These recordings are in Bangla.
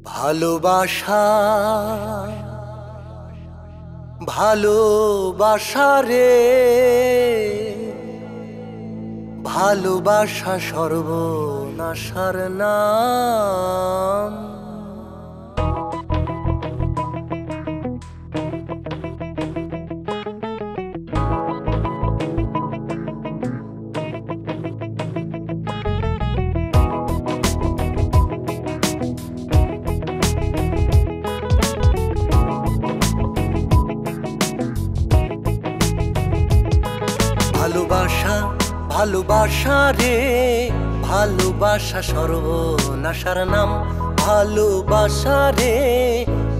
ভালোবাসা ভালোবাসা রে ভালোবাসা সর্বনাশার নাম। ভালোবাসা ভালোবাসা রে ভালোবাসা সর্বনাশার নাম। ভালোবাসা রে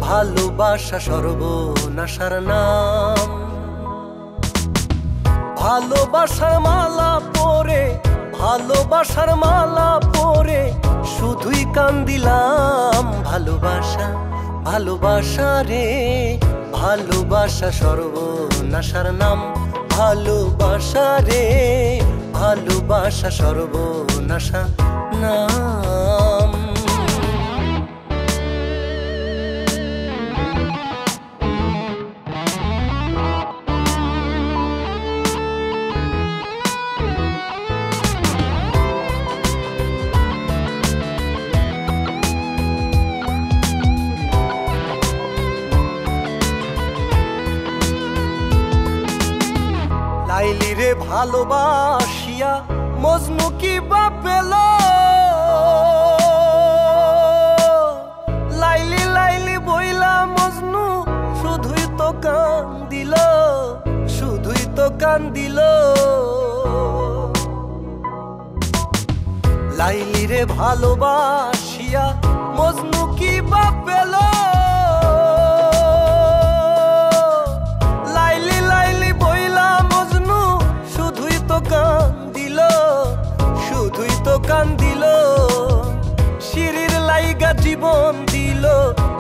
ভালোবাসা সর্বনাশার নাম। ভালোবাসার মালা পরে ভালোবাসার মালা পরে শুধুই কান্দিলাম। ভালোবাসা ভালোবাসা রে ভালোবাসা সর্বনাশার নাম। ভালোবাসা রে ভালোবাসা সর্বনাশা নাম। লাইলি রে ভালোবাসিয়া মজনু কি বা পেল। লাইলি লাইলি বইলা মজনু শুধুই তো কান দিল, শুধুই তো কান দিল। লাইলি রে ভালোবাসিয়া মজনু কি বা পেল। কান দিল শিরির লাইগা জীবন দিল,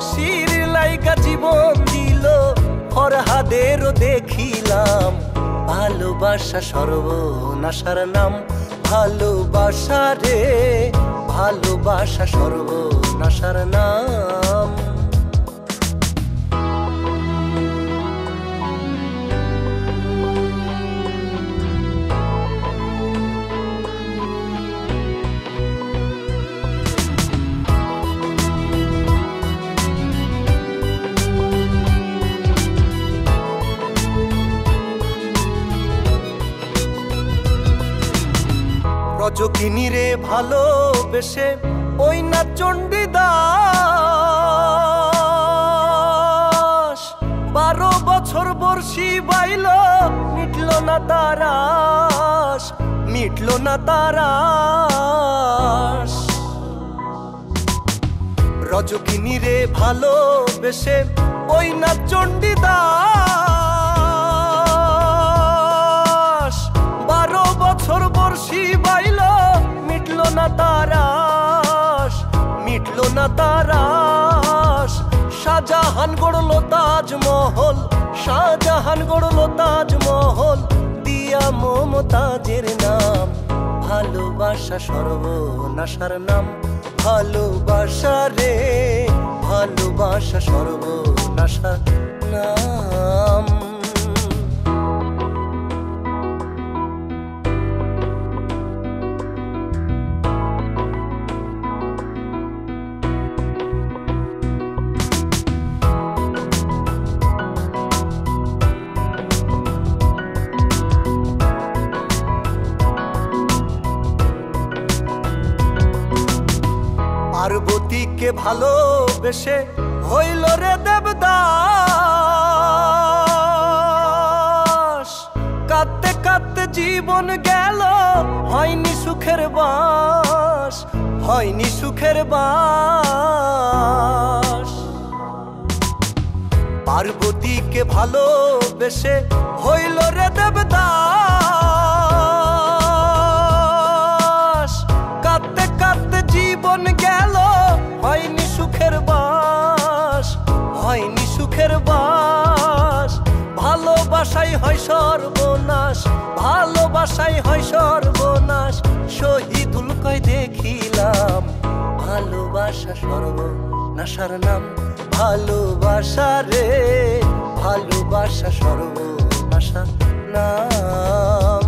শিরির লাইগা জীবন দিল। ফরহাদেরও দেখিলাম ভালোবাসা সর্বনাশার নাম। ভালোবাসা রে ভালোবাসা সর্বনাশার নাম। রজকিনী রে ভালোবেসে ওই না চণ্ডীদাস 12 বছর বর্ষি বাইল মিটল না তার আশ, মিটল না তার আশ। রজকিনী রে ভালোবেসে ওই না চণ্ডীদাস 12 বছর বর্ষি বাইল মিটল না তার আশ, মিটল না তার আশ। শাহজাহান গড়ল তাজমহল, শাহজাহান গড়ল তাজমহল দিয়া মমতাজের নাম। ভালোবাসা সর্বনাশার নাম। ভালোবাসা রে ভালোবাসা সর্বনাশার নাম। পার্বতীকে ভালোবেসে হইল রে দেবদাস। কাঁদতে কাঁদতে জীবন গেল হয়নি সুখের বাস, হয়নি সুখের বাস। পার্বতীকে ভালোবেসে হইল রে দেবদাস। কাঁদতে কাঁদতে জীবন গেল হয়নি সুখের বাস, হয়নি সুখের বাস। ভালোবাসাই হয় সর্বনাশ, ভালোবাসাই হয় সর্বনাশ। শহীদুল কয় দেখিলাম ভালোবাসা সর্বনাশ। আশার নাম ভালোবাসা রে, ভালোবাসা সর্বনাশা নাম।